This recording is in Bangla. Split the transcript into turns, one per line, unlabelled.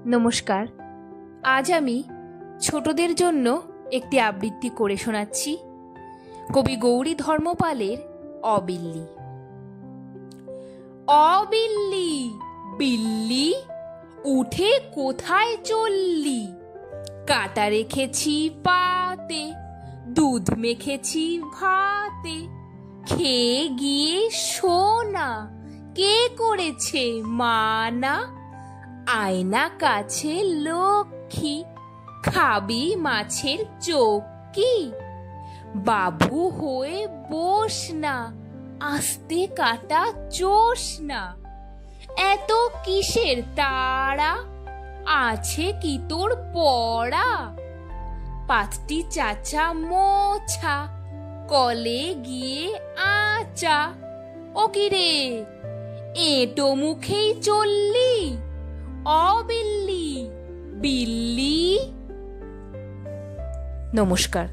নমস্কার। আজ আমি ছোটদের জন্য একটি আবৃত্তি করে শোনাচ্ছি কবি গৌরী ধর্মপালের অবিল্লি। অবিল্লি বিল্লি উঠে কোথায় চললি? কাঁটা রেখেছি পাতে, দুধ মেখেছি ভাতে, খেয়ে গিয়ে শোনা কে করেছে মানা? আয়না কাছে লক্ষ্মী, খাবি মাছের চোখি? বাবু হয়ে বস না, আস্তে কাটা চোষ না। এত কিসের তাড়া, আছে কি তোর পড়া? পাঁচটি চাচা মোছা, কলে গিয়ে আচা। ও কি রে, এঁটো মুখেই চললি? অবিল্লি বিল্লি। নমস্কার।